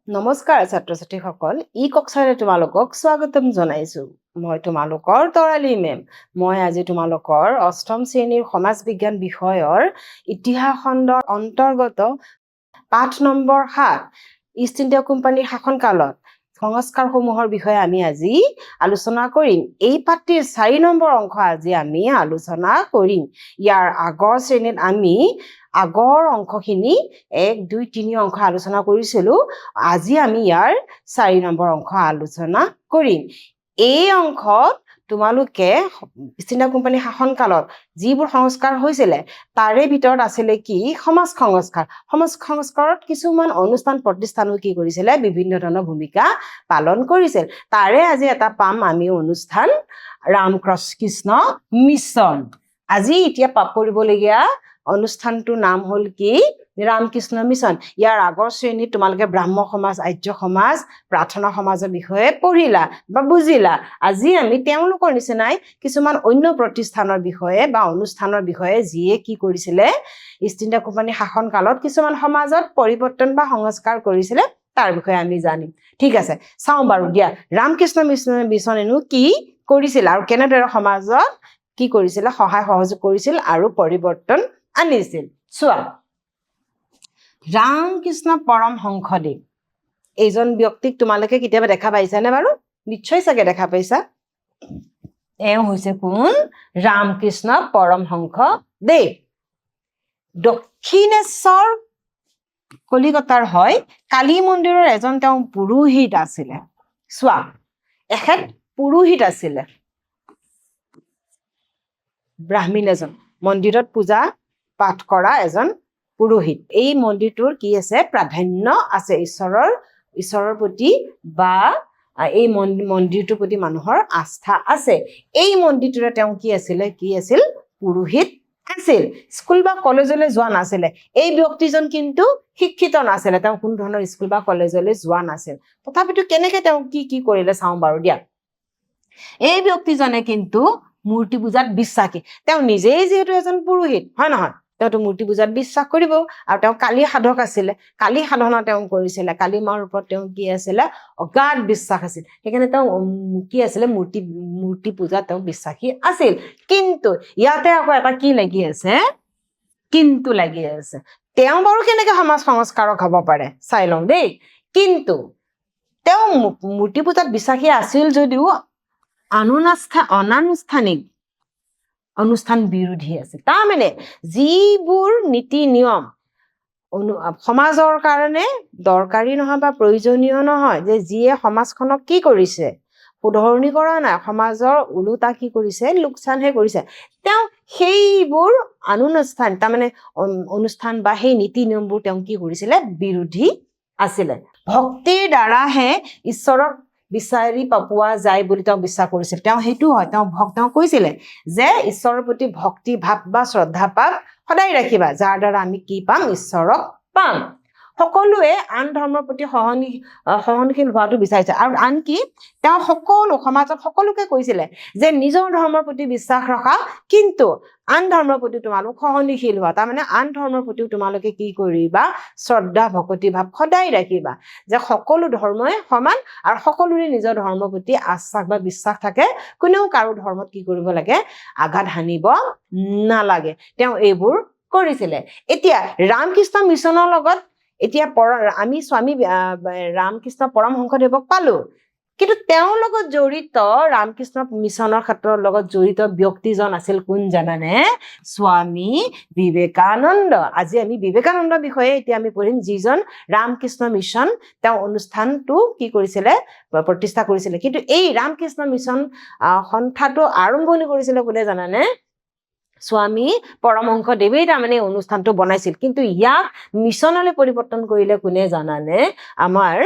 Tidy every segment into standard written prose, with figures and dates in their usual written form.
নমস্কাৰ ছাত্ৰ ছাত্ৰীসকল ই কক্ষাৰে তোমালোকক স্বাগতম জনাইছো মই তোমালোকৰ তৰালী মেম মই আজি তোমালোকৰ অষ্টম শ্ৰেণীৰ সমাজ বিজ্ঞান বিষয়ৰ ইতিহাস খণ্ডৰ অন্তৰ্গত পাঠ নম্বৰ 7 ইষ্ট ইণ্ডিয়া কোম্পানীৰ শাসনকালত সংস্কাৰসমূহৰ বিষয়ে আমি আজি আলোচনা কৰিম এই পাঠটিৰ 4 নম্বৰ অংশ আজি আমি আলোচনা কৰিম ইয়াৰ আগৰ শ্ৰেণীত আমি আগৰ অংশখিনি 1 2 3 অংশ আলোচনা কৰিছিলো আজি আমি ইয়াৰ 4 নম্বৰ অংশ আলোচনা কৰিম এই অংশত তোমালোকে ইষ্ট ইণ্ডিয়া কোম্পানী শাসনকালত যিবোৰ সংস্কাৰ হৈছিল তাৰে ভিতৰত আছিল কি সমাজ সংস্কাৰত কিছুমান অনুষ্ঠান প্ৰতিষ্ঠানো কি কৰিছিল বিভিন্ন ধৰণৰ ভূমিকা পালন কৰিছিল তাৰে আজি এটা পাম আমি অনুষ্ঠান ৰামকৃষ্ণ মিছন আজি এতিয়া পাপ কৰিবলগীয়া অনুষ্ঠানটোৰ নাম হ'ল কি ৰামকৃষ্ণ মিছন ইয়াৰ আগৰ শ্ৰেণীত তোমালোকে ব্ৰাহ্ম সমাজ আৰ্য সমাজ প্ৰাৰ্থনা সমাজৰ বিষয়ে পঢ়িলা বা বুজিলা আজি আমি তেওঁলোকৰ নিচিনাই কিছুমান অন্য প্ৰতিষ্ঠানৰ বিষয়ে বা অনুষ্ঠানৰ বিষয়ে যিয়ে কি কৰিছিল ইষ্ট ইণ্ডিয়া কোম্পানী শাসনকালত কিছুমান সমাজত পৰিৱৰ্তন বা সংস্কাৰ কৰিছিল তাৰ বিষয়ে আমি জানিম ঠিক আছে চাওঁ বাৰু দিয়া ৰামকৃষ্ণ মিছনেনো কি কৰিছিল আৰু কেনেদৰে সমাজত কি কৰিছিল সহায় সহযোগ কৰিছিল আৰু পৰিৱৰ্তন আনিছিল চোৱা ৰামকৃষ্ণ পৰমহংসদেৱ এইজন ব্যক্তিক তোমালোকে কেতিয়াবা দেখা পাইছানে বাৰু নিশ্চয় চাগে দেখা পাইছা এওঁ হৈছে কোন ৰামকৃষ্ণ পৰমহংসদেৱ দক্ষিণেশ্বৰ কলিকতাৰ হয় কালী মন্দিৰৰ এজন তেওঁ পুৰোহিত আছিলে চোৱা এখেত পুৰোহিত আছিলে ব্ৰাহ্মণ এজন মন্দিৰত পূজা পাঠ কৰা এজন পুৰোহিত এই মন্দিৰটোৰ কি আছে প্ৰাধান্য আছে ঈশ্বৰৰ প্ৰতি বা এই মন্দিৰটোৰ প্ৰতি মানুহৰ আস্থা আছে এই মন্দিৰটোৰে তেওঁ কি আছিল পুৰোহিত আছিল স্কুল বা কলেজলৈ যোৱা নাছিল এই ব্যক্তিজন কিন্তু শিক্ষিত নাছিল তেওঁ কোন ধৰণৰ স্কুল বা কলেজলৈ যোৱা নাছিল তথাপিতো কেনেকৈ তেওঁ কি কৰিলে চাওঁ বাৰু দিয়া এই ব্যক্তিজনে কিন্তু মূৰ্তি পূজাত বিশ্বাসী তেওঁ নিজেই যিহেতু এজন পুৰোহিত হয় নহয় তেওঁতো মূৰ্তি পূজাত বিশ্বাস কৰিব আৰু তেওঁ কালী সাধক আছিলে কালী সাধনা তেওঁ কৰিছিলে কালী মাৰ ওপৰত তেওঁ কি আছিলে অগাধ বিশ্বাস আছিল সেইকাৰণে তেওঁ কি আছিলে মূৰ্তি পূজাত তেওঁ বিশ্বাসী আছিল কিন্তু ইয়াতে আকৌ এটা কি লাগি আছে কিন্তু লাগি আছে তেওঁ বাৰু কেনেকৈ সমাজ সংস্কাৰক হ'ব পাৰে চাই লওঁ দেই কিন্তু তেওঁ মূৰ্তি পূজাত বিশ্বাসী আছিল যদিও অনানুষ্ঠানিক অনুষ্ঠান বিৰোধী আছে তাৰমানে যিবোৰ নীতি নিয়ম সমাজৰ কাৰণে দৰকাৰী নহয় বা প্ৰয়োজনীয় নহয় যে যিয়ে সমাজখনক কি কৰিছে শুধৰণি কৰা নাই সমাজৰ ওলোটা কি কৰিছে লোকচানহে কৰিছে তেওঁ সেইবোৰ আনুষ্ঠান তাৰমানে অনুষ্ঠান বা সেই নীতি নিয়মবোৰ তেওঁ কি কৰিছিলে বিৰোধী আছিলে ভক্তিৰ দ্বাৰাহে ঈশ্বৰক বিচাৰি পোৱা যায় বুলি তেওঁ বিশ্বাস কৰিছিল তেওঁ সেইটো হয় তেওঁ কৈছিলে যে ঈশ্বৰৰ প্ৰতি ভক্তি ভাৱ বা শ্ৰদ্ধা ভাৱ সদায় ৰাখিবা যাৰ দ্বাৰা আমি কি পাম ঈশ্বৰক পাম সকলোৱে আন ধৰ্মৰ প্ৰতি সহনশীল হোৱাটো বিচাৰিছে আৰু আনকি তেওঁ সকলো সমাজত সকলোকে কৈছিলে যে নিজৰ ধৰ্মৰ প্ৰতি বিশ্বাস ৰখা কিন্তু আন ধৰ্মৰ প্ৰতি তোমালোক সহনশীল হোৱা তাৰমানে আন ধৰ্মৰ প্ৰতিও তোমালোকে কি কৰিবা শ্ৰদ্ধা ভক্তি ভাৱ সদায় ৰাখিবা যে সকলো ধৰ্মই সমান আৰু সকলোৰে নিজৰ ধৰ্মৰ প্ৰতি আস্থা বা বিশ্বাস থাকে কোনেও কাৰো ধৰ্মত কি কৰিব লাগে আঘাত হানিব নালাগে তেওঁ এইবোৰ কৰিছিলে এতিয়া ৰামকৃষ্ণ মিছনৰ লগত এতিয়া আমি স্বামী ৰামকৃষ্ণ পৰমহংসদেৱক পালো কিন্তু তেওঁৰ লগত জড়িত ৰামকৃষ্ণ মিছনৰ ক্ষেত্ৰৰ লগত জড়িত ব্যক্তিজন আছিল কোন জানানে স্বামী বিবেকানন্দ আজি আমি বিবেকানন্দৰ বিষয়ে এতিয়া আমি পঢ়িম যিজন ৰামকৃষ্ণ মিছন তেওঁ অনুষ্ঠানটো কি কৰিছিলে প্ৰতিষ্ঠা কৰিছিলে কিন্তু এই ৰামকৃষ্ণ মিছন সন্থাটো আৰম্ভণি কৰিছিলে কোনে জানানে স্বামী পৰমহংসদেৱেই তাৰমানে অনুষ্ঠানটো বনাইছিল কিন্তু ইয়াক মিছনলৈ পৰিৱৰ্তন কৰিলে কোনে জানানে আমাৰ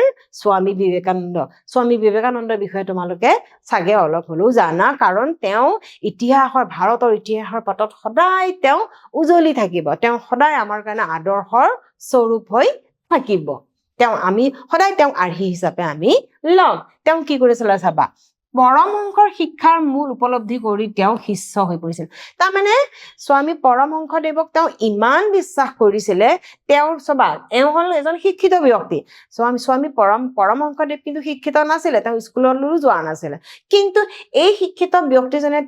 স্বামী বিবেকানন্দৰ বিষয়ে তোমালোকে চাগে অলপ হ'লেও জানা কাৰণ তেওঁ ভাৰতৰ ইতিহাসৰ পাতত সদায় তেওঁ উজলি থাকিব তেওঁ সদায় আমাৰ কাৰণে আদৰ্শৰ স্বৰূপ হৈ থাকিব আমি সদায় তেওঁক আৰ্হি হিচাপে আমি ল'ম তেওঁ কি কৰিছিলে চাবা পৰমহংসৰ শিক্ষাৰ মূল উপলব্ধি কৰি তেওঁ শিষ্য হৈ পৰিছিল তাৰমানে স্বামী পৰমহংসদেৱক তেওঁ ইমান বিশ্বাস কৰিছিলে তেওঁৰ স্বভাৱ এওঁ হ'ল এজন শিক্ষিত ব্যক্তি স্বামী পৰমহংসদেৱ কিন্তু শিক্ষিত নাছিলে তেওঁ স্কুললৈও যোৱা নাছিলে কিন্তু এই শিক্ষিত ব্যক্তিজনে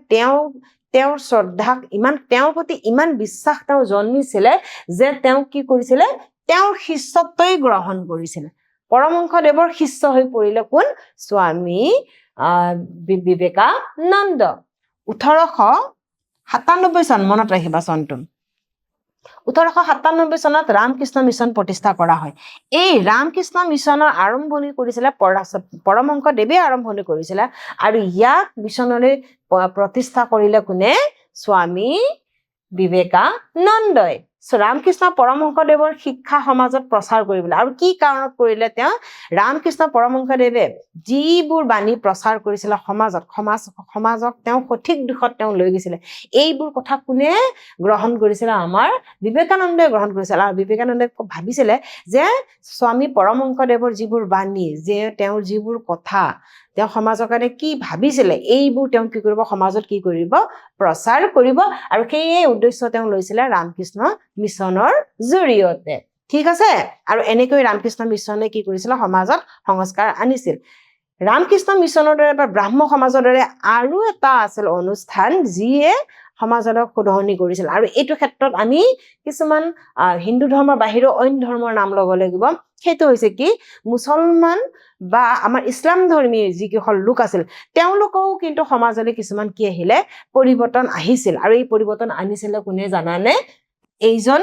তেওঁৰ শ্ৰদ্ধাক ইমান তেওঁৰ প্ৰতি ইমান বিশ্বাস তেওঁ জন্মিছিলে যে তেওঁ কি কৰিছিলে তেওঁৰ শিষ্যত্বই গ্ৰহণ কৰিছিলে পৰমহংসদেৱৰ শিষ্য হৈ পৰিলে কোন স্বামী বিবেকানন্দ 1897 চন মনত ৰাখিবা চনটো 1897 চনত ৰামকৃষ্ণ মিছন প্ৰতিষ্ঠা কৰা হয় এই ৰামকৃষ্ণ মিছনৰ আৰম্ভণি কৰিছিলে পৰমহংসদেৱে আৰম্ভণি কৰিছিলে আৰু ইয়াক মিছনলৈ প্ৰতিষ্ঠা কৰিলে কোনে স্বামী বিবেকানন্দই ৰামকৃষ্ণ পৰমহংসদেৱৰ শিক্ষা সমাজত প্ৰচাৰ কৰিবলৈ আৰু কি কাৰণত কৰিলে তেওঁ ৰামকৃষ্ণ পৰমহংসদেৱে যিবোৰ বাণী প্ৰচাৰ কৰিছিলে সমাজক তেওঁ সঠিক দিশত তেওঁ লৈ গৈছিলে এইবোৰ কথা কোনে গ্ৰহণ কৰিছিলে আমাৰ বিবেকানন্দই গ্ৰহণ কৰিছিল আৰু বিবেকানন্দই ভাবিছিলে যে স্বামী পৰমহংসদেৱৰ যিবোৰ বাণী যে তেওঁৰ যিবোৰ কথা তেওঁ সমাজৰ কাৰণে কি ভাবিছিলে এইবোৰ তেওঁ কি কৰিব সমাজত কি কৰিব প্ৰচাৰ কৰিব আৰু সেই উদ্দেশ্য তেওঁ লৈছিলে ৰামকৃষ্ণ মিছনৰ জৰিয়তে ঠিক আছে আৰু এনেকৈ ৰামকৃষ্ণ মিছনে কি কৰিছিল সমাজত সংস্কাৰ আনিছিল ৰামকৃষ্ণ মিছনৰ দৰে বা ব্ৰাহ্ম সমাজৰ দৰে আৰু এটা আছিল অনুষ্ঠান যিয়ে সমাজক শুধৰণি কৰিছিল আৰু এইটো ক্ষেত্ৰত আমি কিছুমান হিন্দু ধৰ্মৰ বাহিৰে অন্য ধৰ্মৰ নাম ল'ব লাগিব সেইটো হৈছে কি মুছলমান বা আমাৰ ইছলাম ধৰ্মী যিকেইখন লোক আছিল তেওঁলোকেও কিন্তু সমাজলৈ কিছুমান কি আহিলে পৰিৱৰ্তন আহিছিল আৰু এই পৰিৱৰ্তন আনিছিলে কোনে জানানে এইজন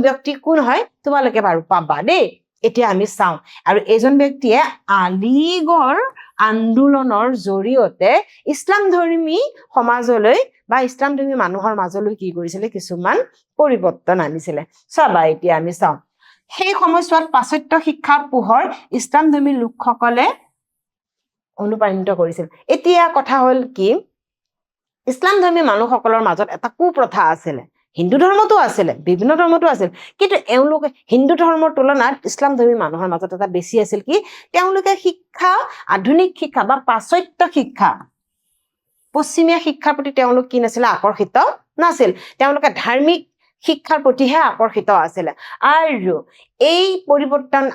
ব্যক্তি কোন হয় তোমালোকে বাৰু পাবা দেই এতিয়া আমি চাওঁ আৰু এইজন ব্যক্তিয়ে আলিগড় আন্দোলনৰ জৰিয়তে ইছলাম ধৰ্মী সমাজলৈ বা ইছলাম ধৰ্মী মানুহৰ মাজলৈ কি কৰিছিলে কিছুমান পৰিৱৰ্তন আনিছিলে চাবা এতিয়া আমি চাওঁ সেই সময়ছোৱাত পাশ্চাত্য শিক্ষাৰ পোহৰ ইছলাম ধৰ্মী লোকসকলে অনুপ্ৰাণিত কৰিছিল এতিয়া কথা হ'ল কি ইছলাম ধৰ্মী মানুহসকলৰ মাজত এটা কুপ্ৰথা আছিলে হিন্দু ধৰ্মতো আছিলে বিভিন্ন ধৰ্মতো আছিল কিন্তু এওঁলোকে হিন্দু ধৰ্মৰ তুলনাত ইছলাম ধৰ্মী মানুহৰ মাজত এটা বেছি আছিল কি তেওঁলোকে শিক্ষা আধুনিক শিক্ষা বা পাশ্চাত্য শিক্ষা পশ্চিমীয়া শিক্ষাৰ প্ৰতি তেওঁলোক কি নাছিল আকৰ্ষিত নাছিল তেওঁলোকে ধাৰ্মিক শিক্ষাৰ প্ৰতিহে আকৰ্ষিত আছিলে আৰু এই পৰিৱৰ্তন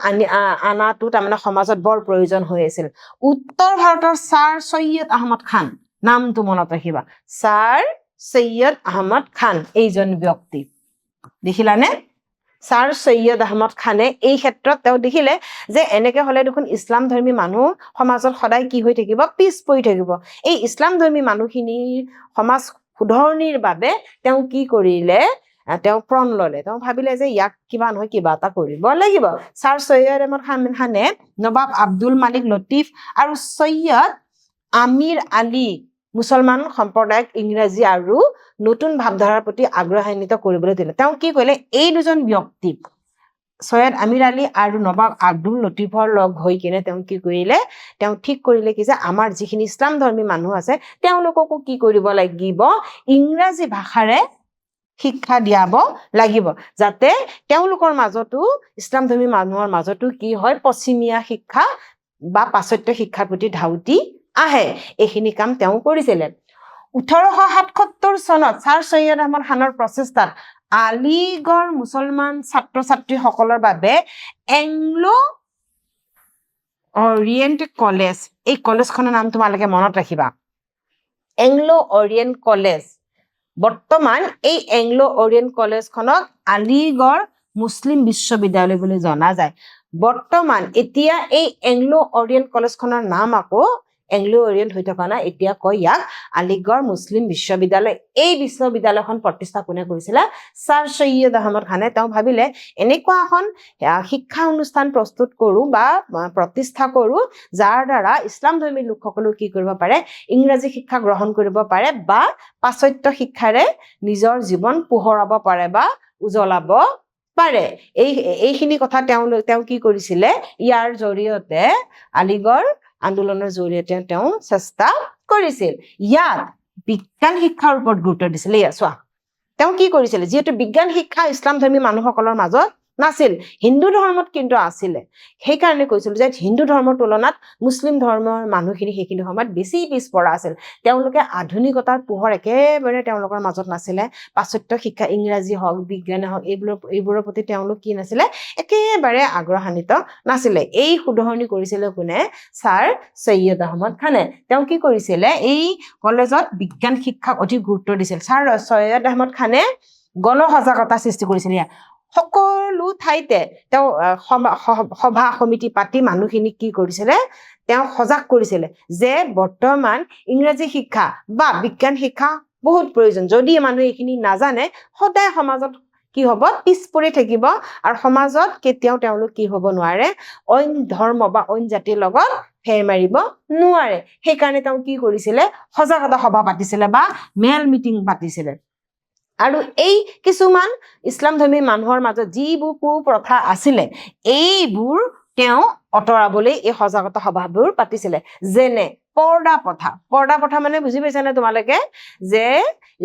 আনাটো তাৰমানে সমাজত বৰ প্ৰয়োজন হৈ আছিল উত্তৰ ভাৰতৰ ছাৰ সৈয়দ আহমদ খান নামটো মনত ৰাখিবা ছাৰ সৈয়দ আহমদ খান এইজন ব্যক্তি দেখিলানে ছাৰ সৈয়দ আহমদ খানে এই ক্ষেত্ৰত তেওঁ দেখিলে যে এনেকে হলে দেখোন ইছলাম ধৰ্মী মানুহ সমাজত সদায় কি হৈ থাকিব পিছ পৰি থাকিব এই ইছলাম ধৰ্মী মানুহখিনিৰ সমাজ শুধৰণিৰ বাবে তেওঁ কি কৰিলে তেওঁ প্रण ললে তেওঁ ভাবিলে যে ইয়াক কিবা নহয় কিবা এটা কৰিব লাগিব ছাৰ সৈয়দ আহমদ খানে নবাব আব্দুল মালিক লতিফ আৰু সৈয়দ আমিৰ আলী মুছলমান সম্প্ৰদায়ক ইংৰাজী আৰু নতুন ভাৱধাৰাৰ প্ৰতি আগ্ৰহান্বিত কৰিবলৈ দিলে তেওঁ কি কৰিলে এই দুজন ব্যক্তি সৈয়দ আমিৰ আলী আৰু নবাব আব্দুল লতিফৰ লগ হৈ কিনে তেওঁ কি কৰিলে তেওঁ ঠিক কৰিলে কি যে আমাৰ যিখিনি ইছলাম ধৰ্মী মানুহ আছে তেওঁলোককো কি কৰিব লাগিব ইংৰাজী ভাষাৰে শিক্ষা দিয়াব লাগিব যাতে তেওঁলোকৰ মাজতো ইছলাম ধৰ্মী মানুহৰ মাজতো কি হয় পশ্চিমীয়া শিক্ষা বা পাশ্চাত্য শিক্ষাৰ প্ৰতি ধাউতি আহে এইখিনি কাম তেওঁ কৰিছিলে 1877 চনত ছাৰ সৈয়দ আহমদ খানৰ প্ৰচেষ্টাত আলিগড় মুছলমান ছাত্ৰ ছাত্ৰীসকলৰ বাবে এংলো অৰিয়েণ্ট কলেজ এই কলেজখনৰ নাম তোমালোকে মনত ৰাখিবা এংলো অৰিয়েণ্ট কলেজ বৰ্তমান এই এংলো অৰিয়েণ্ট কলেজখনক আলিগড় মুছলিম বিশ্ববিদ্যালয় বুলি জনা যায় বৰ্তমান এতিয়া এই এংলো অৰিয়েণ্ট কলেজখনৰ নাম আকৌ এংলো অৰিয়েণ্ট হৈ থকা না এতিয়া কয় ইয়াক আলিগড় মুছলিম বিশ্ববিদ্যালয় এই বিশ্ববিদ্যালয়খন প্ৰতিষ্ঠা কোনে কৰিছিলে ছাৰ সৈয়দ আহমদ খানে তেওঁ ভাবিলে এনেকুৱা এখন শিক্ষা অনুষ্ঠান প্ৰস্তুত কৰো বা প্ৰতিষ্ঠা কৰো যাৰ দ্বাৰা ইছলাম ধৰ্মী লোকসকলে কি কৰিব পাৰে ইংৰাজী শিক্ষা গ্ৰহণ কৰিব পাৰে বা পাশ্চাত্য শিক্ষাৰে নিজৰ জীৱন পোহৰাব পাৰে বা উজ্বলাব পাৰে এইখিনি কথা তেওঁ কি কৰিছিলে ইয়াৰ জৰিয়তে আলিগড় আন্দোলনৰ জৰিয়তে তেওঁ চেষ্টা কৰিছিল ইয়াত বিজ্ঞান শিক্ষাৰ ওপৰত গুৰুত্ব দিছিলে চোৱা তেওঁ কি কৰিছিলে যিহেতু বিজ্ঞান শিক্ষা ইছলাম ধৰ্মী মানুহসকলৰ মাজত নাছিল হিন্দু ধৰ্মত কিন্তু আছিলে সেইকাৰণে কৈছিল যে হিন্দু ধৰ্মৰ তুলনাত মুছলিম ধৰ্মৰ মানুহখিনি সেইখিনি সময়ত বেছি পিছপৰা আছিল তেওঁলোকে আধুনিকতাৰ পোহৰ একেবাৰে তেওঁলোকৰ মাজত নাছিলে পাশ্চাত্য শিক্ষা ইংৰাজী হওক বিজ্ঞানে হওক এইবোৰৰ প্ৰতি তেওঁলোক কি নাছিলে একেবাৰে আগ্ৰহান্বিত নাছিলে এই শুধৰণি কৰিছিলে কোনে ছাৰ সৈয়দ আহমদ খানে তেওঁ কি কৰিছিলে এই কলেজত বিজ্ঞান শিক্ষাক অধিক গুৰুত্ব দিছিল ছাৰ সৈয়দ আহমদ খানে গণ সজাগতা সৃষ্টি কৰিছিল সকলো ঠাইতে তেওঁ সভা সমিতি পাতি মানুহখিনিক কি কৰিছিলে তেওঁ সজাগ কৰিছিলে যে বৰ্তমান ইংৰাজী শিক্ষা বা বিজ্ঞান শিক্ষা বহুত প্ৰয়োজন যদি মানুহে এইখিনি নাজানে সদায় সমাজত কি হ'ব পিছ পৰি থাকিব আৰু সমাজত কেতিয়াও তেওঁলোক কি হ'ব নোৱাৰে অইন ধৰ্ম বা অইন জাতিৰ লগত ফেৰ মাৰিব নোৱাৰে সেইকাৰণে তেওঁ কি কৰিছিলে সজাগতা সভা পাতিছিলে বা মেল মিটিং পাতিছিলে আৰু এই কিছুমান ইছলাম ধৰ্মী মানুহৰ মাজত যিবোৰ কুপ্ৰথা আছিলে এইবোৰ তেওঁ অতৰাবলৈ এই সজাগতা সভাবোৰ পাতিছিলে যেনে পৰ্দা প্ৰথা মানে বুজি পাইছানে তোমালোকে যে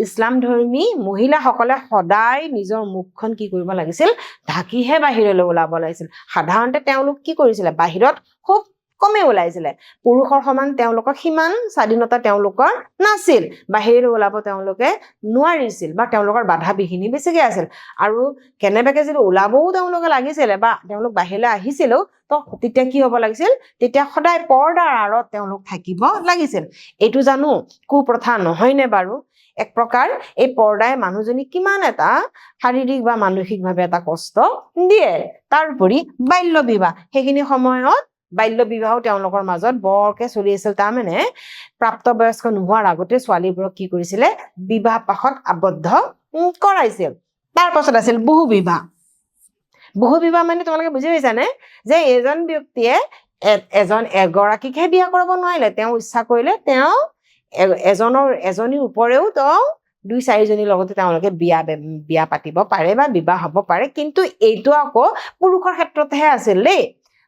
ইছলাম ধৰ্মী মহিলাসকলে সদায় নিজৰ মুখখন কি কৰিব লাগিছিল ঢাকিহে বাহিৰলৈ ওলাব লাগিছিল সাধাৰণতে তেওঁলোক কি কৰিছিলে বাহিৰত খুব কমে ওলাইছিলে পুৰুষৰ সমান তেওঁলোকৰ সিমান স্বাধীনতা তেওঁলোকৰ নাছিল বাহিৰলৈ ওলাব তেওঁলোকে নোৱাৰিছিল বা তেওঁলোকৰ বাধা বিঘিনি বেছিকে আছিল আৰু কেনেবাকে যদি ওলাবও তেওঁলোকে লাগিছিলে বা তেওঁলোক বাহিৰলৈ আহিছিলেও তো তেতিয়া কি হ'ব লাগিছিল তেতিয়া সদায় পৰ্দাৰ আঁৰত তেওঁলোক থাকিব লাগিছিল এইটো জানো কুপ্ৰথা নহয়নে বাৰু এক প্ৰকাৰ এই পৰ্দাই মানুহজনী কিমান এটা শাৰীৰিক বা মানসিকভাৱে এটা কষ্ট দিয়ে তাৰোপৰি বাল্য বিবাহ সেইখিনি সময়ত বাল্য বিবাহ তেওঁলোকৰ মাজত বৰকে চলি আছিল তাৰমানে প্ৰাপ্তবয়স্ক নোহোৱাৰ আগতে ছোৱালীবোৰক কি কৰিছিলে বিবাহ পাশত আবদ্ধ কৰাইছিল তাৰ পাছত আছিল বহু বিবাহ মানে তোমালোকে বুজি পাইছানে যে এজন ব্যক্তিয়ে এগৰাকীকহে বিয়া কৰাব নোৱাৰিলে তেওঁ ইচ্ছা কৰিলে তেওঁ এজনীৰ ওপৰেও তেওঁ 2-4জনীৰ লগতে তেওঁলোকে বিয়া পাতিব পাৰে বা বিবাহ হ'ব পাৰে কিন্তু এইটো আকৌ পুৰুষৰ ক্ষেত্ৰতহে আছিল দেই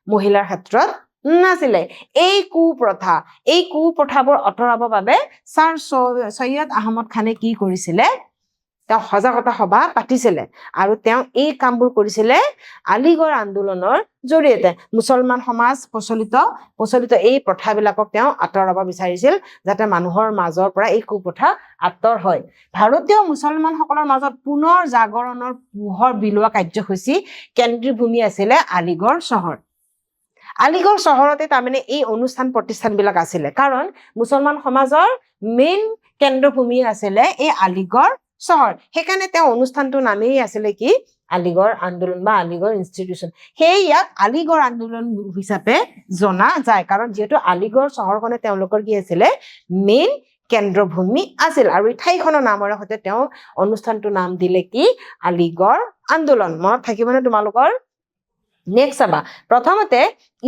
মহিলাৰ ক্ষেত্ৰত নাছিলে এই কুপ্ৰথাবোৰ আঁতৰাবৰ বাবে ছাৰ সৈয়দ আহমদ খানে কি কৰিছিলে তেওঁ সজাগতা সভা পাতিছিলে আৰু তেওঁ এই কামবোৰ কৰিছিলে আলিগড় আন্দোলনৰ জৰিয়তে মুছলমান সমাজ প্ৰচলিত এই প্ৰথাবিলাকক তেওঁ আঁতৰাব বিচাৰিছিল যাতে মানুহৰ মাজৰ পৰা এই কুপ্ৰথা আঁতৰ হয় ভাৰতীয় মুছলমানসকলৰ মাজত পুনৰ জাগৰণৰ পোহৰ বিলোৱা কাৰ্যসূচী কেন্দ্ৰভূমি আছিলে আলিগড় চহৰতে তাৰমানে এই অনুষ্ঠান প্ৰতিষ্ঠানবিলাক আছিলে কাৰণ মুছলমান সমাজৰ মেইন কেন্দ্ৰভূমি আছিলে এই আলিগড় চহৰ সেইকাৰণে তেওঁ অনুষ্ঠানটোৰ নামেই আছিলে কি আলিগড় আন্দোলন বা আলিগড় ইনষ্টিটিউচন সেই ইয়াক আলিগড় আন্দোলন হিচাপে জনা যায় কাৰণ যিহেতু আলিগড় চহৰখনে তেওঁলোকৰ কি আছিলে মেইন কেন্দ্ৰভূমি আছিল আৰু এই ঠাইখনৰ নামৰে সৈতে তেওঁ অনুষ্ঠানটোৰ নাম দিলে কি আলিগড় আন্দোলন মনত থাকিবনে তোমালোকৰ নেক্সট চাবা প্ৰথমতে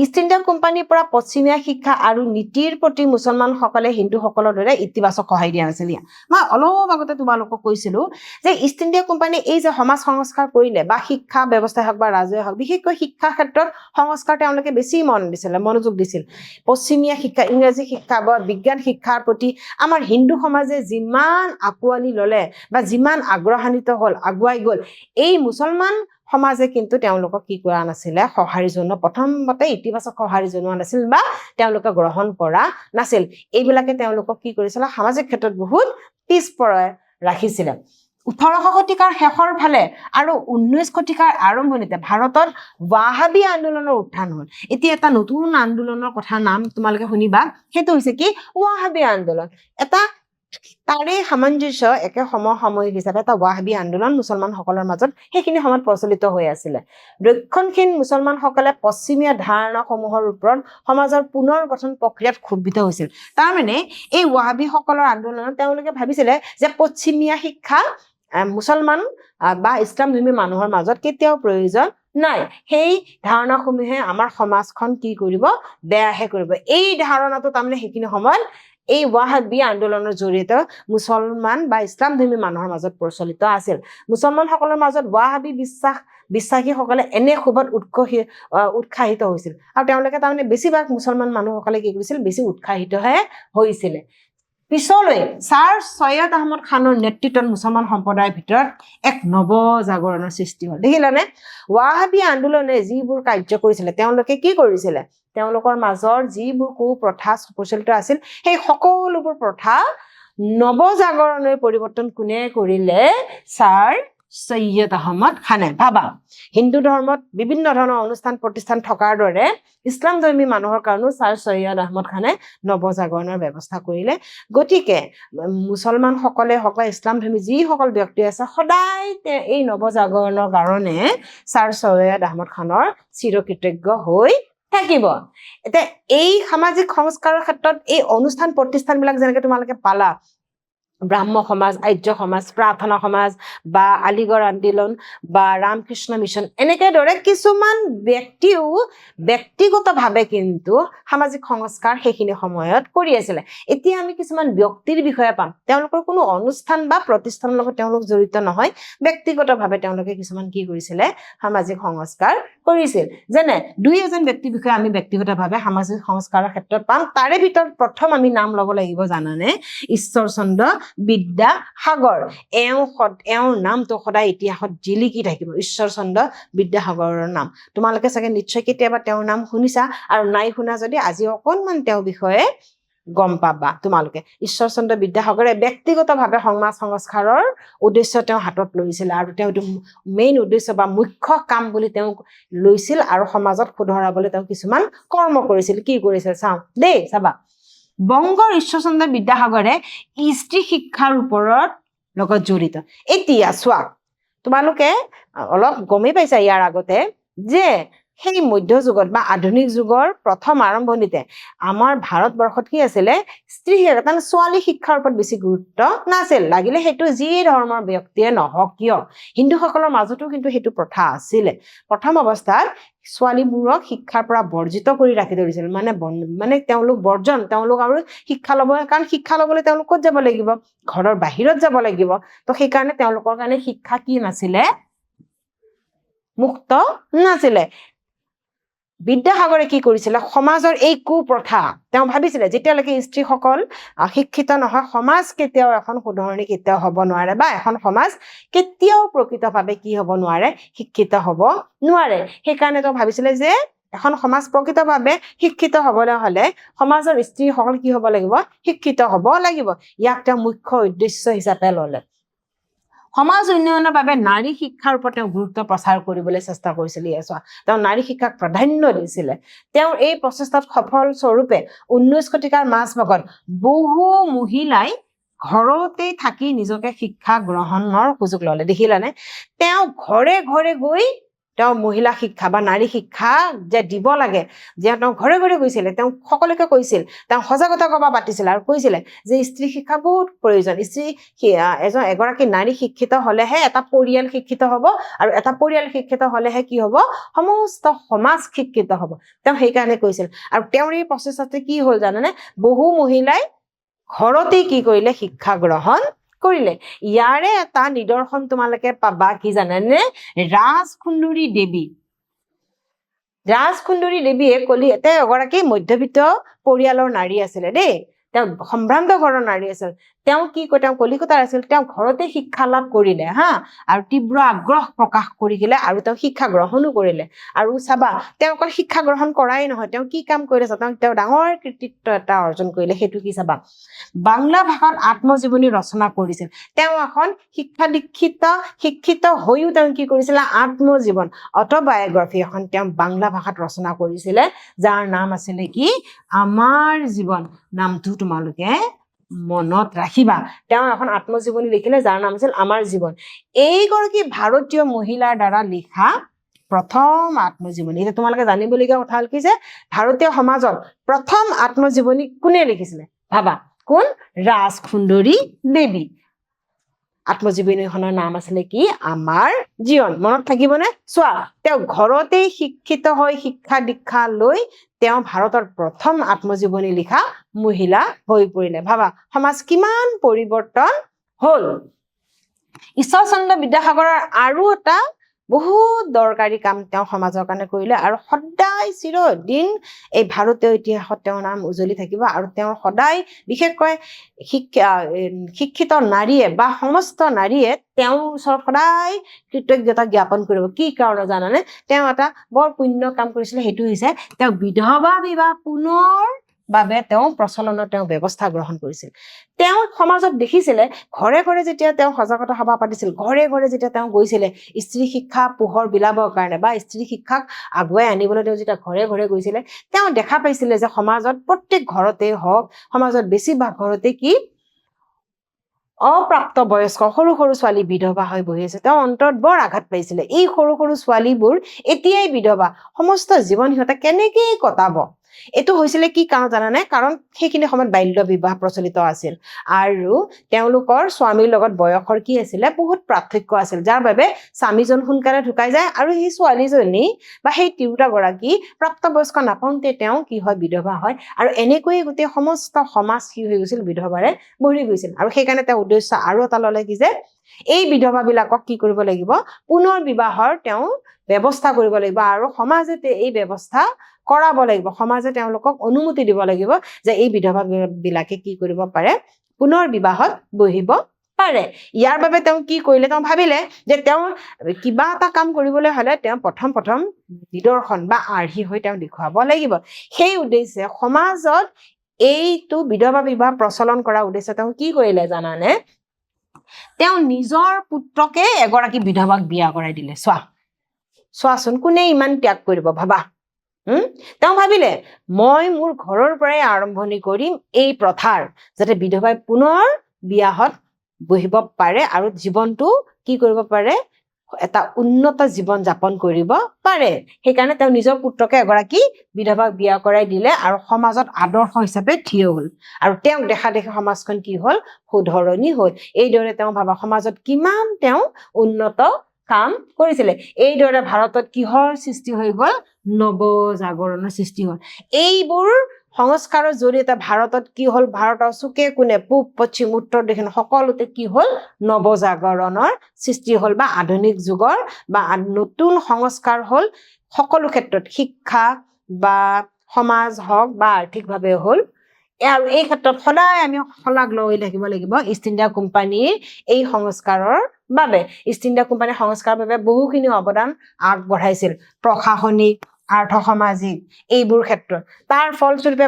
ইষ্ট ইণ্ডিয়া কোম্পানীৰ পৰা পশ্চিমীয়া শিক্ষা আৰু নীতিৰ প্ৰতি মুছলমানসকলে হিন্দুসকলৰ দৰে ইতিবাচক সহায় দিয়া নাছিল মই অলপ আগতে তোমালোকক কৈছিলো যে ইষ্ট ইণ্ডিয়া কোম্পানী এই যে সমাজ সংস্কাৰ কৰিলে বা শিক্ষা ব্যৱস্থাই হওক বা ৰাজহুৱা হওক বিশেষকৈ শিক্ষা ক্ষেত্ৰত সংস্কাৰ তেওঁলোকে বেছি মনোযোগ দিছিল পশ্চিমীয়া শিক্ষা ইংৰাজী শিক্ষা বা বিজ্ঞান শিক্ষাৰ প্ৰতি আমাৰ হিন্দু সমাজে যিমান আঁকোৱালি ল'লে বা যিমান আগ্ৰহান্বিত হ'ল আগুৱাই গ'ল এই মুছলমান সমাজে কিন্তু তেওঁলোকক কি কৰা নাছিলে সঁহাৰি জনোৱা প্ৰথমতে ইতিবাচক সঁহাৰি জনোৱা নাছিল বা তেওঁলোকে গ্ৰহণ কৰা নাছিল এইবিলাকে তেওঁলোকক কি কৰিছিলে সামাজিক ক্ষেত্ৰত বহুত পিছপৰাই ৰাখিছিলে 18শ শতিকাৰ শেষৰ ফালে আৰু 19 শতিকাৰ আৰম্ভণিতে ভাৰতত ৱাহাবী আন্দোলনৰ উত্থান হ'ল এতিয়া এটা নতুন আন্দোলনৰ কথা নাম তোমালোকে শুনিবা সেইটো হৈছে কি ৱাহাবী আন্দোলন এটা তাৰে সামঞ্জস্য একে সমসাময়িক হিচাপে এটা ৱাহাবী আন্দোলন মুছলমানসকলৰ মাজত সেইখিনি সময়ত প্ৰচলিত হৈ আছিলে ৰক্ষণশীল মুছলমানসকলে পশ্চিমীয়া ধাৰণাসমূহৰ ওপৰত সমাজৰ পুনৰ গঠন প্ৰক্ৰিয়াত ক্ষুব্ধ হৈছিল তাৰমানে এই ৱাহাবীসকলৰ আন্দোলনত তেওঁলোকে ভাবিছিলে যে পশ্চিমীয়া শিক্ষা মুছলমান বা ইছলাম ধৰ্মী মানুহৰ মাজত কেতিয়াও প্ৰয়োজন নাই সেই ধাৰণাসমূহে আমাৰ সমাজখন কি কৰিব বেয়াহে কৰিব এই ধাৰণাটো তাৰমানে সেইখিনি সময়ত এই ৱাহাবী আন্দোলনৰ জৰিয়তে মুছলমান বা ইছলাম ধৰ্মী মানুহৰ মাজত প্ৰচলিত আছিল মুছলমানসকলৰ মাজত ৱাহাবী বিশ্বাসীসকলে এনে খুবত উৎসাহিত হৈছিল আৰু তেওঁলোকে তাৰমানে বেছিভাগ মুছলমান মানুহসকলে কি কৰিছিল বেছি উৎসাহিতহে হৈছিলে পিছলৈ ছাৰ ছৈয়দ আহমদ খানৰ নেতৃত্বত মুছলমান সম্প্ৰদায়ৰ ভিতৰত এক নৱজাগৰণৰ সৃষ্টি হ'ল দেখিলানে ৱাহাবী আন্দোলনে যিবোৰ কাৰ্য কৰিছিলে তেওঁলোকে কি কৰিছিলে তেওঁলোকৰ মাজৰ যিবোৰ কুপ্ৰথা প্ৰচলিত আছিল সেই সকলোবোৰ প্ৰথা নৱজাগৰণৰ পৰিৱৰ্তন কোনে কৰিলে ছাৰ ছৈয়দ আহমদ খানে ভাবা হিন্দু ধৰ্মত বিভিন্ন ধৰণৰ অনুষ্ঠান প্ৰতিষ্ঠান থকাৰ দৰে ইছলাম ধৰ্মী মানুহৰ কাৰণেও ছাৰ ছৈয়দ আহমদ খানে নৱজাগৰণৰ ব্যৱস্থা কৰিলে গতিকে মুছলমানসকলে হওক বা ইছলাম ধৰ্মী যিসকল ব্যক্তি আছে সদায় এই নৱজাগৰণৰ কাৰণে ছাৰ ছৈয়দ আহমদ খানৰ চিৰকৃতজ্ঞ হৈ থাকিব এতিয়া এই সামাজিক সংস্কাৰৰ ক্ষেত্ৰত এই অনুষ্ঠান প্ৰতিষ্ঠানবিলাক যেনেকৈ তোমালোকে পালা ব্ৰাহ্ম সমাজ আৰ্য সমাজ প্ৰাৰ্থনা সমাজ বা আলিগড় আন্দোলন বা ৰামকৃষ্ণ মিছন এনেকে দৰে কিছুমান ব্যক্তিও ব্যক্তিগতভাৱে কিন্তু সামাজিক সংস্কাৰ সেইখিনি সময়ত কৰি আছিলে এতিয়া আমি কিছুমান ব্যক্তিৰ বিষয়ে পাম তেওঁলোকৰ কোনো অনুষ্ঠান বা প্ৰতিষ্ঠানৰ লগত তেওঁলোক জড়িত নহয় ব্যক্তিগতভাৱে তেওঁলোকে কিছুমান কি কৰিছিলে সামাজিক সংস্কাৰ কৰিছিল যেনে দুই এজন ব্যক্তিৰ বিষয়ে আমি ব্যক্তিগতভাৱে সামাজিক সংস্কাৰৰ ক্ষেত্ৰত পাম তাৰে ভিতৰত প্ৰথম আমি নাম ল'ব লাগিব জানানে ঈশ্বৰচন্দ্ৰ বিদ্যাসাগৰ এওঁৰ নামটো সদায় ইতিহাসত জিলিকি থাকিব ঈশ্বৰচন্দ্ৰ বিদ্যাসাগৰৰ নাম তোমালোকে চাগে নিশ্চয় কেতিয়াবা তেওঁৰ নাম শুনিছা আৰু নাই শুনা যদি আজি অকণমান তেওঁৰ বিষয়ে গম পাবা তোমালোকে ঈশ্বৰচন্দ্ৰ বিদ্যাসাগৰে ব্যক্তিগতভাৱে সমাজ সংস্কাৰৰ উদ্দেশ্য তেওঁ হাতত লৈছিল আৰু তেওঁ মেইন উদ্দেশ্য বা মুখ্য কাম বুলি তেওঁ লৈছিল আৰু সমাজত শুধৰাবলৈ তেওঁ কিছুমান কৰ্ম কৰিছিল কি কৰিছিল চাওঁ দেই চাবা বংগৰ ঈশ্বৰচন্দ্ৰ বিদ্যাসাগৰে স্ত্ৰী শিক্ষাৰ ওপৰত লগত জড়িত এতিয়া চোৱা তোমালোকে অলপ গমেই পাইছা ইয়াৰ আগতে যে সেই মধ্যযুগত বা আধুনিক যুগৰ প্ৰথম আৰম্ভণিতে আমাৰ ভাৰতবৰ্ষত কি আছিলে স্ত্ৰী শিক্ষা তাৰমানে ছোৱালী শিক্ষাৰ ওপৰত বেছি গুৰুত্ব নাছিল লাগিলে সেইটো যি ধৰ্মৰ ব্যক্তিয়ে নহওক কিয় হিন্দুসকলৰ মাজতো কিন্তু সেইটো প্ৰথা আছিলে প্ৰথম অৱস্থাত ছোৱালীবোৰক শিক্ষাৰ পৰা বৰ্জিত কৰি ৰাখি ধৰিছিল মানে তেওঁলোক বৰ্জন তেওঁলোক আৰু শিক্ষা ল'ব কাৰণ শিক্ষা ল'বলৈ তেওঁলোক ক'ত যাব লাগিব ঘৰৰ বাহিৰত যাব লাগিব তো সেইকাৰণে তেওঁলোকৰ কাৰণে শিক্ষা কি নাছিলে মুক্ত নাছিলে বিদ্যাসাগৰে কি কৰিছিলে সমাজৰ এই কুপ্ৰথা তেওঁ ভাবিছিলে যেতিয়ালৈকে স্ত্ৰীসকল শিক্ষিত নহয় সমাজ কেতিয়াও এখন শুধৰণি কেতিয়াও হ'ব নোৱাৰে বা এখন সমাজ কেতিয়াও প্ৰকৃতভাৱে কি হ'ব নোৱাৰে শিক্ষিত হ'ব নোৱাৰে সেইকাৰণে তেওঁ ভাবিছিলে যে এখন সমাজ প্ৰকৃতভাৱে শিক্ষিত হ'বলৈ হ'লে সমাজৰ স্ত্ৰীসকল কি হ'ব লাগিব শিক্ষিত হ'ব লাগিব ইয়াক তেওঁ মুখ্য উদ্দেশ্য হিচাপে ল'লে সমাজ উন্নয়নৰ বাবে নাৰী শিক্ষাৰ ওপৰত তেওঁ গুৰুত্ব প্ৰচাৰ কৰিবলৈ চেষ্টা কৰিছিল তেওঁ নাৰী শিক্ষাক প্ৰাধান্য দিছিলে তেওঁৰ এই প্ৰচেষ্টাত সফল স্বৰূপে 19 শতিকাৰ মাজভাগত বহু মহিলাই ঘৰতেই থাকি নিজকে শিক্ষা গ্ৰহণৰ সুযোগ ল'লে দেখিলানে তেওঁ ঘৰে ঘৰে গৈ তেওঁ মহিলা শিক্ষা বা নাৰী শিক্ষা যে দিব লাগে যে তেওঁ ঘৰে ঘৰে গৈছিলে তেওঁ সকলোকে কৈছিল তেওঁ সজাগতা সভা পাতিছিল আৰু কৈছিলে যে স্ত্ৰী শিক্ষা বহুত প্ৰয়োজন স্ত্ৰী এগৰাকী নাৰী শিক্ষিত হ'লেহে এটা পৰিয়াল শিক্ষিত হ'ব আৰু এটা পৰিয়াল শিক্ষিত হ'লেহে কি হ'ব সমস্ত সমাজ শিক্ষিত হ'ব তেওঁ সেইকাৰণে কৈছিল আৰু তেওঁৰ এই প্ৰচেষ্টাতে কি হ'ল জানানে বহু মহিলাই ঘৰতেই কি কৰিলে শিক্ষা গ্ৰহণ কৰিলে ইয়াৰে এটা নিদৰ্শন তোমালোকে পাবা কি জানানে ৰাজসুন্দৰী দেৱীয়ে কলিয়াতে এগৰাকী মধ্যবিত্ত পৰিয়ালৰ নাৰী আছিলে দেই তেওঁ সম্ভ্ৰান্ত ঘৰৰ নাৰী আছিল তেওঁ কি কয় তেওঁ কলিকতাৰ আছিল তেওঁ ঘৰতে শিক্ষা লাভ কৰিলে আৰু তীব্ৰ আগ্ৰহ প্ৰকাশ কৰিলে আৰু তেওঁ শিক্ষা গ্ৰহণো কৰিলে আৰু চাবা তেওঁ অকল শিক্ষা গ্ৰহণ কৰাই নহয় তেওঁ কি কাম কৰিলে তেওঁ ডাঙৰ কৃতিত্ব এটা অৰ্জন কৰিলে সেইটো কি চাবা বাংলা ভাষাত আত্মজীৱনী ৰচনা কৰিছিল তেওঁ এখন শিক্ষিত হৈও তেওঁ কি কৰিছিলে আত্মজীৱন অটোবায়োগ্ৰাফি এখন তেওঁ বাংলা ভাষাত ৰচনা কৰিছিলে যাৰ নাম আছিলে কি আমাৰ জীৱন নামটো তোমালোকে মনত ৰাখিবা তেওঁ এখন আত্মজীৱনী লিখিলে যাৰ নাম আছিল আমাৰ জীৱন এইগৰাকী ভাৰতীয় মহিলাৰ দ্বাৰা লিখা প্ৰথম আত্মজীৱনী এটা তোমালোকে জানিবলগীয়া কথা হ'ল কি যে ভাৰতীয় সমাজৰ প্ৰথম আত্মজীৱনী কোনে লিখিছিলে ভাবা কোন ৰাজসুন্দৰী দেৱী আত্মজীৱনীখনৰ নাম আছিলে কি আমাৰ জীৱন মনত থাকিবনে চোৱা তেওঁ ঘৰতেই শিক্ষিত হৈ শিক্ষা দীক্ষা লৈ তেওঁ ভাৰতৰ প্ৰথম আত্মজীৱনী লিখা মহিলা হৈ পৰিলে ভাবা সমাজ কিমান পৰিৱৰ্তন হ'ল ঈশ্বৰচন্দ্ৰ বিদ্যাসাগৰৰ আৰু এটা বহুত দৰকাৰী কাম তেওঁ সমাজৰ কাৰণে কৰিলে আৰু সদায় চিৰদিন এই ভাৰতীয় ইতিহাসত তেওঁৰ নাম উজ্বলি থাকিব আৰু তেওঁৰ সদায় বিশেষকৈ শিক্ষিত নাৰীয়ে বা সমস্ত নাৰীয়ে তেওঁৰ ওচৰত সদায় কৃতজ্ঞতা জ্ঞাপন কৰিব কি কাৰণে জানানে তেওঁ এটা বৰ পুণ্য কাম কৰিছিলে সেইটো হৈছে তেওঁ বিধৱা বিবাহ পুনৰ বাবে তেওঁ প্ৰচলনৰ তেওঁ ব্যৱস্থা গ্ৰহণ কৰিছিল তেওঁ সমাজত দেখিছিলে ঘৰে ঘৰে যেতিয়া তেওঁ সজাগতা সভা পাতিছিল ঘৰে ঘৰে যেতিয়া তেওঁ গৈছিলে স্ত্ৰী শিক্ষা পোহৰ বিলাবৰ কাৰণে বা স্ত্ৰী শিক্ষাক আগুৱাই আনিবলৈ তেওঁ যেতিয়া ঘৰে ঘৰে গৈছিলে তেওঁ দেখা পাইছিলে যে সমাজত প্ৰত্যেক ঘৰতে হওক সমাজত বেছিভাগ ঘৰতে কি অপ্ৰাপ্ত বয়স্ক সৰু সৰু ছোৱালী বিধৱা হৈ বহি আছে তেওঁ অন্তৰত বৰ আঘাত পাইছিলে এই সৰু সৰু ছোৱালীবোৰ এতিয়াই বিধৱা সমস্ত জীৱন সিহঁতে কেনেকৈ কটাব এইটো হৈছিলে কি কাৰণ জানানে কাৰণ সেইখিনি সময়ত বাল্য বিবাহ প্ৰচলিত আছিল আৰু তেওঁলোকৰ স্বামীৰ লগত বয়সৰ কি আছিলে বহুত পাৰ্থক্য আছিল যাৰ বাবে স্বামীজন সোনকালে ঢুকাই যায় আৰু সেই ছোৱালীজনী বা সেই তিৰোতাগৰাকী প্ৰাপ্তবয়স্ক নাপাওঁতে তেওঁ কি হয় বিধৱা হয় আৰু এনেকৈয়ে গোটেই সমস্ত সমাজ কি হৈ গৈছিল বিধৱাৰে ভৰি গৈছিল আৰু সেইকাৰণে তেওঁ উদ্দেশ্য আৰু এটা ল'লে কি যে এই বিধৱাবিলাকক কি কৰিব লাগিব পুনৰ বিবাহৰ তেওঁ ব্যৱস্থা কৰিব লাগিব আৰু সমাজে এই ব্যৱস্থা কৰাব লাগিব সমাজে তেওঁলোকক অনুমতি দিব লাগিব যে এই বিধৱা বিলাকে কি কৰিব পাৰে পুনৰ বিবাহত বহিব পাৰে ইয়াৰ বাবে তেওঁ কি কৰিলে তেওঁ ভাবিলে যে তেওঁ কিবা এটা কাম কৰিবলৈ হলে তেওঁ প্ৰথম নিদৰ্শন বা আৰ্হি হৈ তেওঁ দেখুৱাব লাগিব সেই উদ্দেশ্যে সমাজত এইটো বিধৱা বিবাহ প্ৰচলন কৰা উদ্দেশ্যে তেওঁ কি কৰিলে জানানে তেওঁ নিজৰ পুত্ৰকে এগৰাকী বিধৱাক বিয়া কৰাই দিলে চোৱাচোন কোনে ইমান ত্যাগ কৰিব ভাবা তেওঁ ভাবিলে মই মোৰ ঘৰৰ পৰাই আৰম্ভণি কৰিম এই প্ৰথাৰ যাতে বিধৱাই পুনৰ বিয়াহত বহিব পাৰে আৰু জীৱনটো কি কৰিব পাৰে এটা উন্নত জীৱন যাপন কৰিব পাৰে সেইকাৰণে তেওঁ নিজৰ পুত্ৰকে এগৰাকী বিধৱাক বিয়া কৰাই দিলে আৰু সমাজত আদৰ্শ হিচাপে থিয় হ'ল আৰু তেওঁক দেখা দেখি সমাজখন কি হ'ল শুধৰণি হ'ল এইদৰে তেওঁ ভাবা সমাজত কিমান তেওঁ উন্নত কাম কৰিছিলে এইদৰে ভাৰতত কিহৰ সৃষ্টি হৈ গ'ল নৱজাগৰণৰ সৃষ্টি হ'ল এইবোৰ সংস্কাৰৰ জৰিয়তে ভাৰতত কি হ'ল ভাৰতৰ চুকে কোণে পূব পশ্চিম উত্তৰ দক্ষিণ সকলোতে কি হ'ল নৱজাগৰণৰ সৃষ্টি হ'ল বা আধুনিক যুগৰ বা নতুন সংস্কাৰ হ'ল সকলো ক্ষেত্ৰত শিক্ষা বা সমাজ হওক বা আৰ্থিকভাৱে হ'ল আৰু এই ক্ষেত্ৰত সদায় আমি শলাগ লৈ থাকিব লাগিব ইষ্ট ইণ্ডিয়া কোম্পানীৰ এই সংস্কাৰৰ বাবে ইষ্ট ইণ্ডিয়া কোম্পানীৰ সংস্কাৰৰ বাবে বহুখিনি অৱদান আগবঢ়াইছিল প্ৰশাসনিক আৰ্থ সামাজিক এইবোৰ ক্ষেত্ৰত তাৰ ফলস্বৰূপে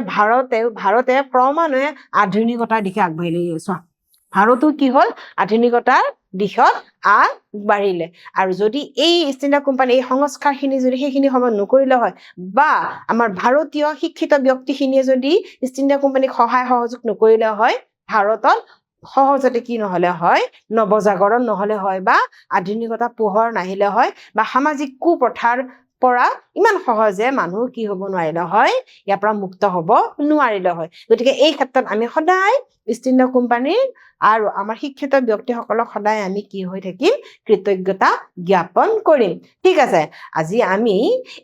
ভাৰতে ক্ৰমান্বয়ে আধুনিকতাৰ দিশে আগবাঢ়িলে ভাৰতো কি হ'ল আধুনিকতাৰ দিশত আগবাঢ়িলে আৰু যদি এই ইষ্ট ইণ্ডিয়া কোম্পানী এই সংস্কাৰখিনি যদি সেইখিনি সময়ত নকৰিলে হয় বা আমাৰ ভাৰতীয় শিক্ষিত ব্যক্তিখিনিয়ে যদি ইষ্ট ইণ্ডিয়া কোম্পানীক সহায় সহযোগ নকৰিলে হয় ভাৰতত সহজতে কি নহলে হয় নৱজাগৰণ নহলে হয় বা আধুনিকতা পোহৰ নাহিলে হয় বা সামাজিক কুপ্ৰথাৰ পৰা ইমান সহজে মানুহ কি হ'ব নোৱাৰিলে হয় ইয়াৰ পৰা মুক্ত হ'ব নোৱাৰিলে হয় গতিকে এই ক্ষেত্ৰত আমি সদায় ইষ্ট ইণ্ডিয়া কোম্পানীৰ আৰু আমাৰ শিক্ষিত ব্যক্তিসকলক সদায় আমি কি হৈ থাকিম কৃতজ্ঞতা জ্ঞাপন কৰিম ঠিক আছে আজি আমি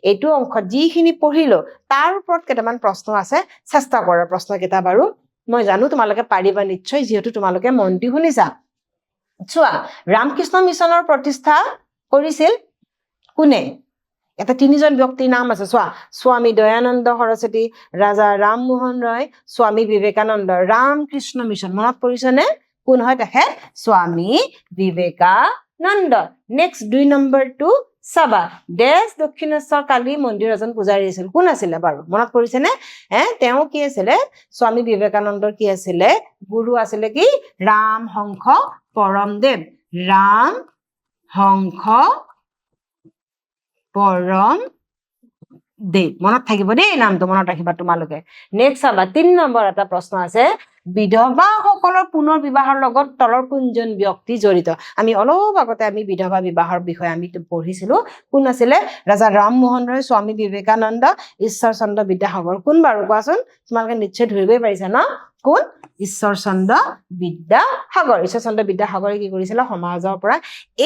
এইটো অংশত যিখিনি পঢ়িলো তাৰ ওপৰত কেইটামান প্ৰশ্ন আছে চেষ্টা কৰাৰ প্ৰশ্নকেইটা বাৰু মই জানো তোমালোকে পাৰিবা নিশ্চয় যিহেতু তোমালোকে মন দি শুনিছা চোৱা ৰামকৃষ্ণ মিছনৰ প্ৰতিষ্ঠা কৰিছিল কোনে এটা তিনিজন ব্যক্তিৰ নাম আছে চোৱা স্বামী দয়ানন্দ সৰস্বতী ৰাজা ৰামমোহন ৰয় স্বামী বিবেকানন্দ ৰামকৃষ্ণ মিছন মনত পৰিছেনে কোন হয় তেখেত স্বামী বিবেকানন্দ নেক্সট 2 নম্বৰটো চাবা দেশ দক্ষিণেশ্বৰ কালী মন্দিৰ এজন পূজাৰী আছিল কোন আছিলে বাৰু মনত পৰিছেনে তেওঁ কি আছিলে স্বামী বিবেকানন্দৰ কি আছিলে গুৰু আছিলে কি ৰামহংস পৰমদেৱ ৰামহংস পৰম দেৱ মনত থাকিব দেই নামটো মনত ৰাখিবা তোমালোকে নেক্সট চাবা 3 নম্বৰ এটা প্ৰশ্ন আছে বিধৱাসকলৰ পুনৰ বিবাহৰ লগত তলৰ কোনজন ব্যক্তি জড়িত আমি অলপ আগতে আমি বিধৱা বিবাহৰ বিষয়ে আমি পঢ়িছিলো কোন আছিলে ৰাজা ৰামমোহন ৰয় স্বামী বিবেকানন্দ ঈশ্বৰচন্দ্ৰ বিদ্যাসাগৰ কোন বাৰু কোৱাচোন তোমালোকে নিশ্চয় ধৰিবই পাৰিছা ন কোন ঈশ্বৰচন্দ্ৰ বিদ্যাসাগৰে কি কৰিছিল সমাজৰ পৰা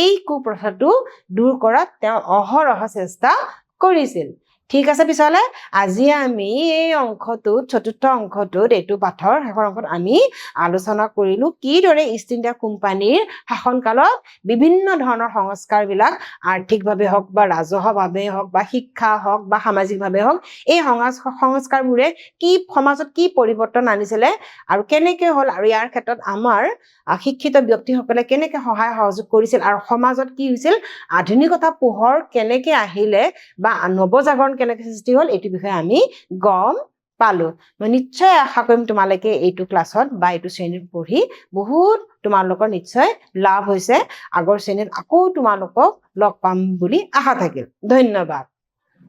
এই কুপ্ৰথাটো দূৰ কৰাত তেওঁ অহৰহ চেষ্টা কৰিছিল ঠিক আছে পিছলে আজি আমি এই অংশটোত চতুৰ্থ অংশটোত এইটো পাঠৰ শেষৰ অংশত আমি আলোচনা কৰিলো কিদৰে ইষ্ট ইণ্ডিয়া কোম্পানীৰ শাসনকালত বিভিন্ন ধৰণৰ সংস্কাৰবিলাক আৰ্থিকভাৱে হওক বা ৰাজহভাৱে হওক বা শিক্ষা হওক বা সামাজিকভাৱে হওক এই সংস্কাৰবোৰে কি সমাজত কি পৰিৱৰ্তন আনিছিলে আৰু কেনেকে হ'ল আৰু ইয়াৰ ক্ষেত্ৰত আমাৰ শিক্ষিত ব্যক্তিসকলে কেনেকে সহায় সহযোগ কৰিছিল আৰু সমাজত কি হৈছিল আধুনিকতা পোহৰ কেনেকে আহিলে বা নৱজাগৰণ কেনেকে সৃষ্টি হ'ল এইটো বিষয়ে আমি গম পালো মই নিশ্চয় আশা কৰিম তোমালোকে এইটো ক্লাছত বা এইটো শ্ৰেণীত পঢ়ি বহুত তোমালোকৰ নিশ্চয় লাভ হৈছে আগৰ শ্ৰেণীত আকৌ তোমালোকক লগ পাম বুলি আশা থাকিল ধন্যবাদ